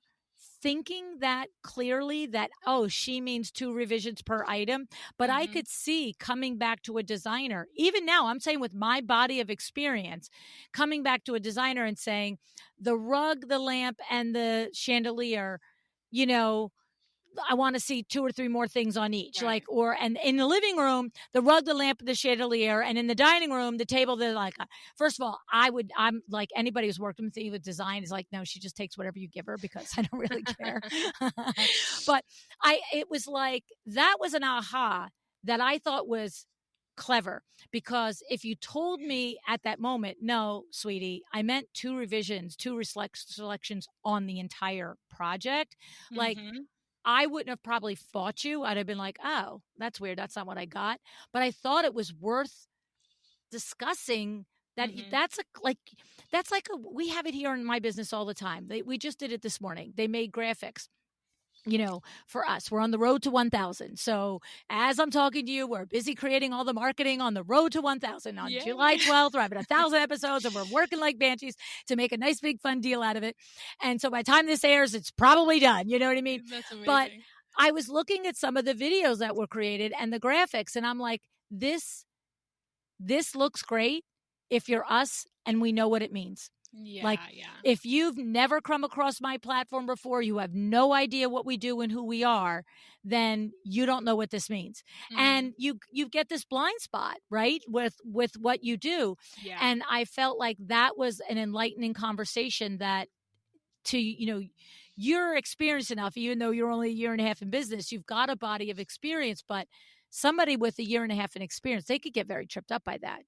thinking that clearly that, oh, she means two revisions per item, but I Mhm. could see coming back to a designer, even now, I'm saying with my body of experience, coming back to a designer and saying the rug, the lamp, and the chandelier, you know, I want to see two or three more things on each. Right. And in the living room, the rug, the lamp, the chandelier, and in the dining room, the table, first of all, I'm like anybody who's worked with me with design is like, no, she just takes whatever you give her because I don't really care. But it was like, that was an aha that I thought was clever because if you told me at that moment, no, sweetie, I meant two revisions, two selections on the entire project, like, Mhm. I wouldn't have probably fought you. I'd have been like, oh, that's weird. That's not what I got. But I thought it was worth discussing that Mhm. we have it here in my business all the time. We just did it this morning. They made graphics. For us, we're on the road to 1,000. So as I'm talking to you, we're busy creating all the marketing on the road to 1,000. On July Yay. 12th, we're having 1,000 episodes and we're working like banshees to make a nice big fun deal out of it. And so by the time this airs, it's probably done. You know what I mean? That's But amazing. I was looking at some of the videos that were created and the graphics, and I'm like, this looks great if you're us and we know what it means. Like, Yeah, yeah. if you've never come across my platform before, you have no idea what we do and who we are, then you don't know what this means. Mm. And you get this blind spot, right? With what you do. Yeah. And I felt like that was an enlightening conversation that you're experienced enough, even though you're only a year and a half in business, you've got a body of experience, but somebody with a year and a half in experience, they could get very tripped up by that,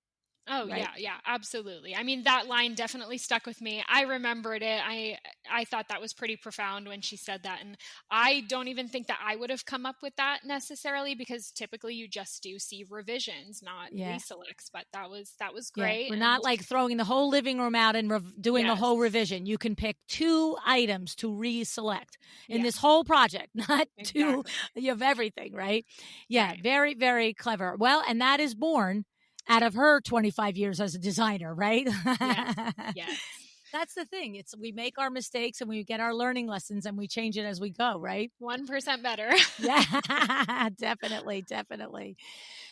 Oh right? yeah, yeah, absolutely. I mean, that line definitely stuck with me. I remembered it. I thought that was pretty profound when she said that, and I don't even think that I would have come up with that necessarily because typically you just do see revisions, not Yeah. reselects. But that was Yeah, great, we're not and like throwing the whole living room out and doing a yes, whole revision. You can pick two items to reselect in this yes, whole project, not two. exactly, You have everything, right? Yeah, right. very, very clever. Well, and that is born out of her 25 years as a designer, right? Yes, yes, That's the thing. It's we make our mistakes and we get our learning lessons and we change it as we go, right? 1% better. Yeah, definitely, definitely.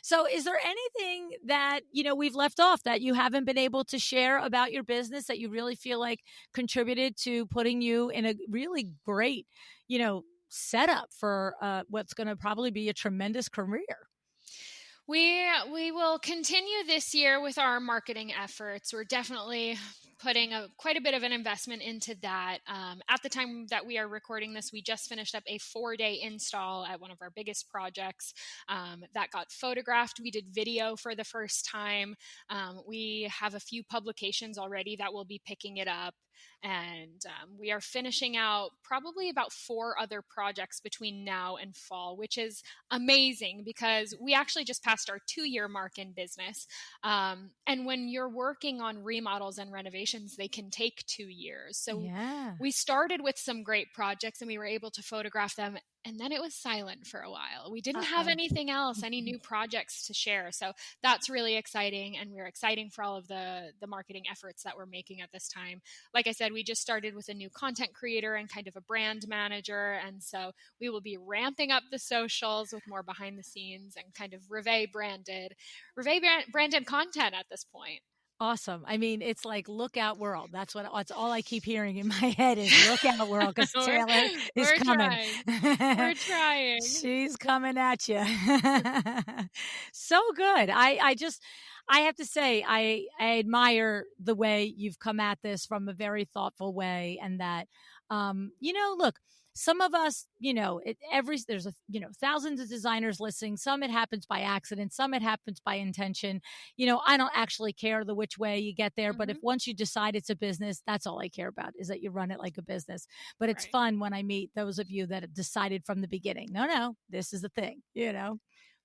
So, is there anything that, we've left off that you haven't been able to share about your business that you really feel like contributed to putting you in a really great, setup for what's going to probably be a tremendous career? We will continue this year with our marketing efforts. We're definitely putting quite a bit of an investment into that. At the time that we are recording this, we just finished up a 4-day install at one of our biggest projects that got photographed. We did video for the first time. We have a few publications already that will be picking it up. And we are finishing out probably about 4 other projects between now and fall, which is amazing because we actually just passed our 2-year mark in business. And when you're working on remodels and renovations, they can take 2 years. So Yeah. we started with some great projects and we were able to photograph them. And then it was silent for a while. We didn't have Uh-oh. anything else, any new projects to share. So that's really exciting. And we're exciting for all of the marketing efforts that we're making at this time. Like I said, we just started with a new content creator and kind of a brand manager. And so we will be ramping up the socials with more behind the scenes and kind of Rever branded content at this point. Awesome. I mean, it's like look out world. That's all I keep hearing in my head is look out world because we're, Taylor is we're coming. trying. We're trying. She's coming at you. So good. I have to say, I admire the way you've come at this from a very thoughtful way, and that, look, some of us, there's thousands of designers listening. Some it happens by accident. Some it happens by intention. I don't actually care the which way you get there, but if Mm-hmm. once you decide it's a business, that's all I care about is that you run it like a business. But it's Right. fun when I meet those of you that have decided from the beginning, no, this is the thing.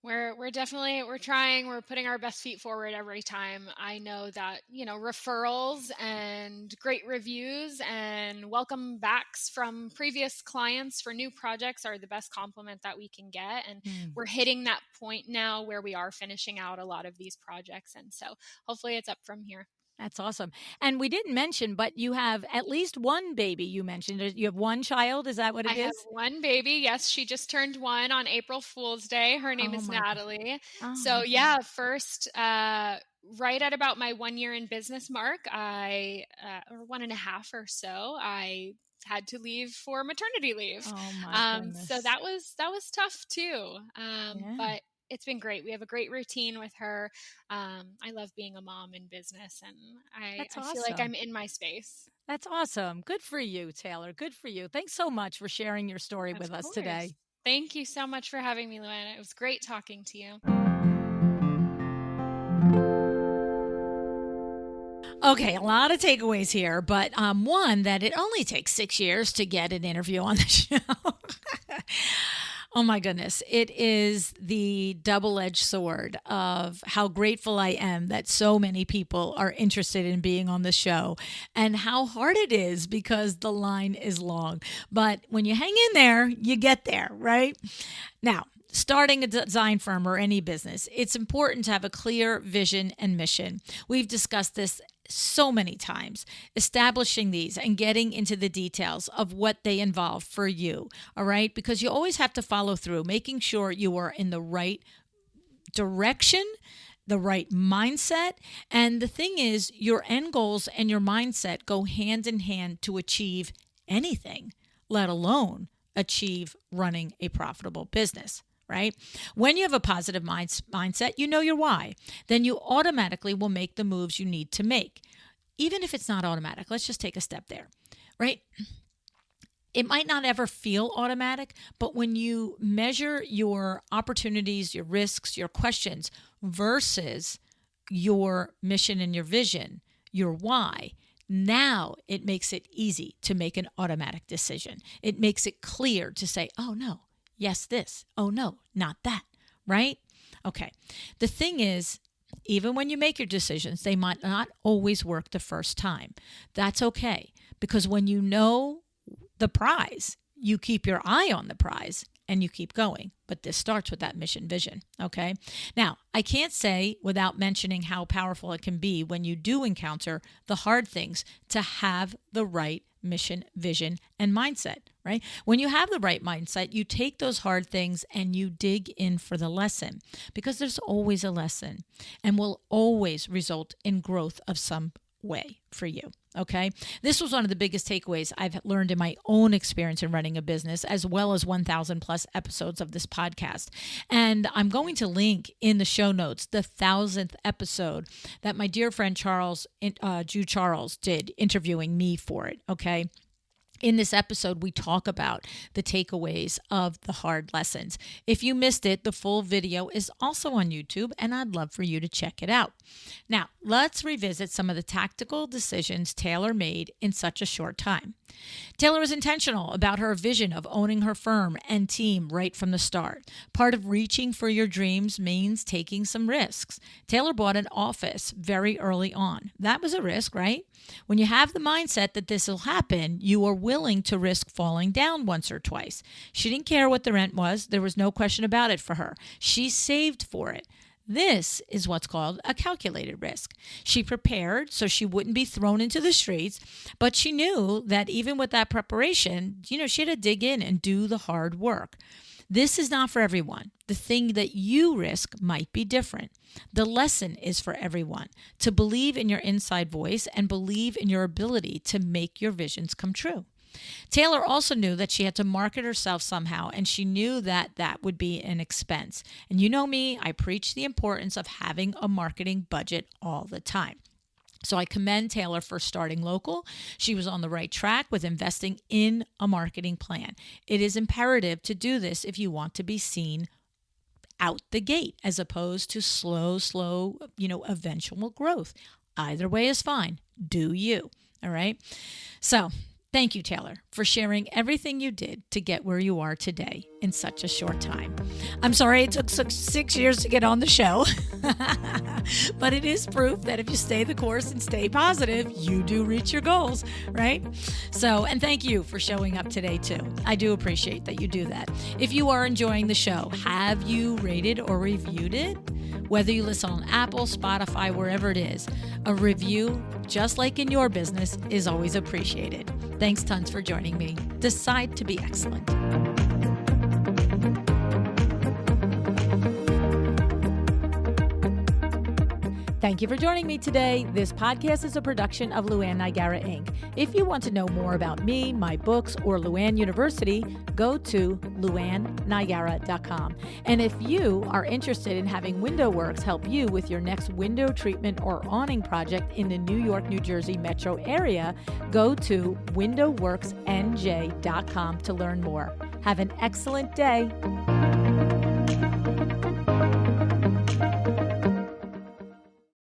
We're definitely we're trying, we're putting our best feet forward every time. I know that, referrals and great reviews and welcome backs from previous clients for new projects are the best compliment that we can get. And we're hitting that point now where we are finishing out a lot of these projects. And so hopefully it's up from here. That's awesome. And we didn't mention, but you have at least one baby you mentioned. You have one child. Is that what it I have is? one baby. Yes, she just turned 1 on April Fool's Day. Her name Oh is my God. Natalie. Oh So my yeah, first, right at about my 1 year in business mark, or 1.5 or so, I had to leave for maternity leave. Oh my So goodness. that was tough too. Yeah. But it's been great. We have a great routine with her. I love being a mom in business, and That's I feel like awesome. I'm in my space. That's awesome. Good for you, Taylor. Good for you. Thanks so much for sharing your story Of with us course. today. Thank you so much for having me, LuAnn. It was great talking to you. Okay, a lot of takeaways here, but one that it only takes 6 years to get an interview on the show. Oh my goodness. It is the double edged sword of how grateful I am that so many people are interested in being on the show and how hard it is because the line is long. But when you hang in there, you get there, right? Now, starting a design firm or any business, it's important to have a clear vision and mission. We've discussed this so many times, establishing these and getting into the details of what they involve for you. All right. Because you always have to follow through, making sure you are in the right direction, the right mindset. And the thing is, your end goals and your mindset go hand in hand to achieve anything, let alone achieve running a profitable business. Right? When you have a positive mindset, you know your why. Then you automatically will make the moves you need to make. Even if it's not automatic, let's just take a step there, right? It might not ever feel automatic, but when you measure your opportunities, your risks, your questions versus your mission and your vision, your why, now it makes it easy to make an automatic decision. It makes it clear to say, oh no, yes, this. Oh, no, not that. Right? Okay. The thing is, even when you make your decisions, they might not always work the first time. That's okay. Because when you know the prize, you keep your eye on the prize and you keep going. But this starts with that mission vision. Okay. Now, I can't say without mentioning how powerful it can be when you do encounter the hard things to have the right mission, vision, and mindset, right? When you have the right mindset, you take those hard things and you dig in for the lesson because there's always a lesson and will always result in growth of some way for you. Okay. This was one of the biggest takeaways I've learned in my own experience in running a business, as well as 1,000 plus episodes of this podcast. And I'm going to link in the show notes the 1,000th episode that my dear friend Jew Charles did interviewing me for it. Okay. In this episode, we talk about the takeaways of the hard lessons. If you missed it, the full video is also on YouTube, and I'd love for you to check it out. Now, let's revisit some of the tactical decisions Taylor made in such a short time. Taylor was intentional about her vision of owning her firm and team right from the start. Part of reaching for your dreams means taking some risks. Taylor bought an office very early on. That was a risk, right? When you have the mindset that this will happen, you are willing to risk falling down once or twice. She didn't care what the rent was. There was no question about it for her. She saved for it. This is what's called a calculated risk. She prepared so she wouldn't be thrown into the streets, but she knew that even with that preparation, she had to dig in and do the hard work. This is not for everyone. The thing that you risk might be different. The lesson is for everyone, to believe in your inside voice and believe in your ability to make your visions come true. Taylor also knew that she had to market herself somehow, and she knew that that would be an expense. And you know me, I preach the importance of having a marketing budget all the time. So I commend Taylor for starting local. She was on the right track with investing in a marketing plan. It is imperative to do this if you want to be seen out the gate, as opposed to slow, eventual growth. Either way is fine. Do you. All right. So thank you, Taylor, for sharing everything you did to get where you are today in such a short time. I'm sorry it took 6 years to get on the show, but it is proof that if you stay the course and stay positive, you do reach your goals, right? So, and thank you for showing up today too. I do appreciate that you do that. If you are enjoying the show, have you rated or reviewed it? Whether you listen on Apple, Spotify, wherever it is, a review, just like in your business, is always appreciated. Thanks tons for joining me. Decide to be excellent. Thank you for joining me today. This podcast is a production of LuAnn Nigara, Inc. If you want to know more about me, my books, or LuAnn University, go to LuAnnNigara.com. And if you are interested in having WindowWorks help you with your next window treatment or awning project in the New York, New Jersey metro area, go to WindowWorksNJ.com to learn more. Have an excellent day.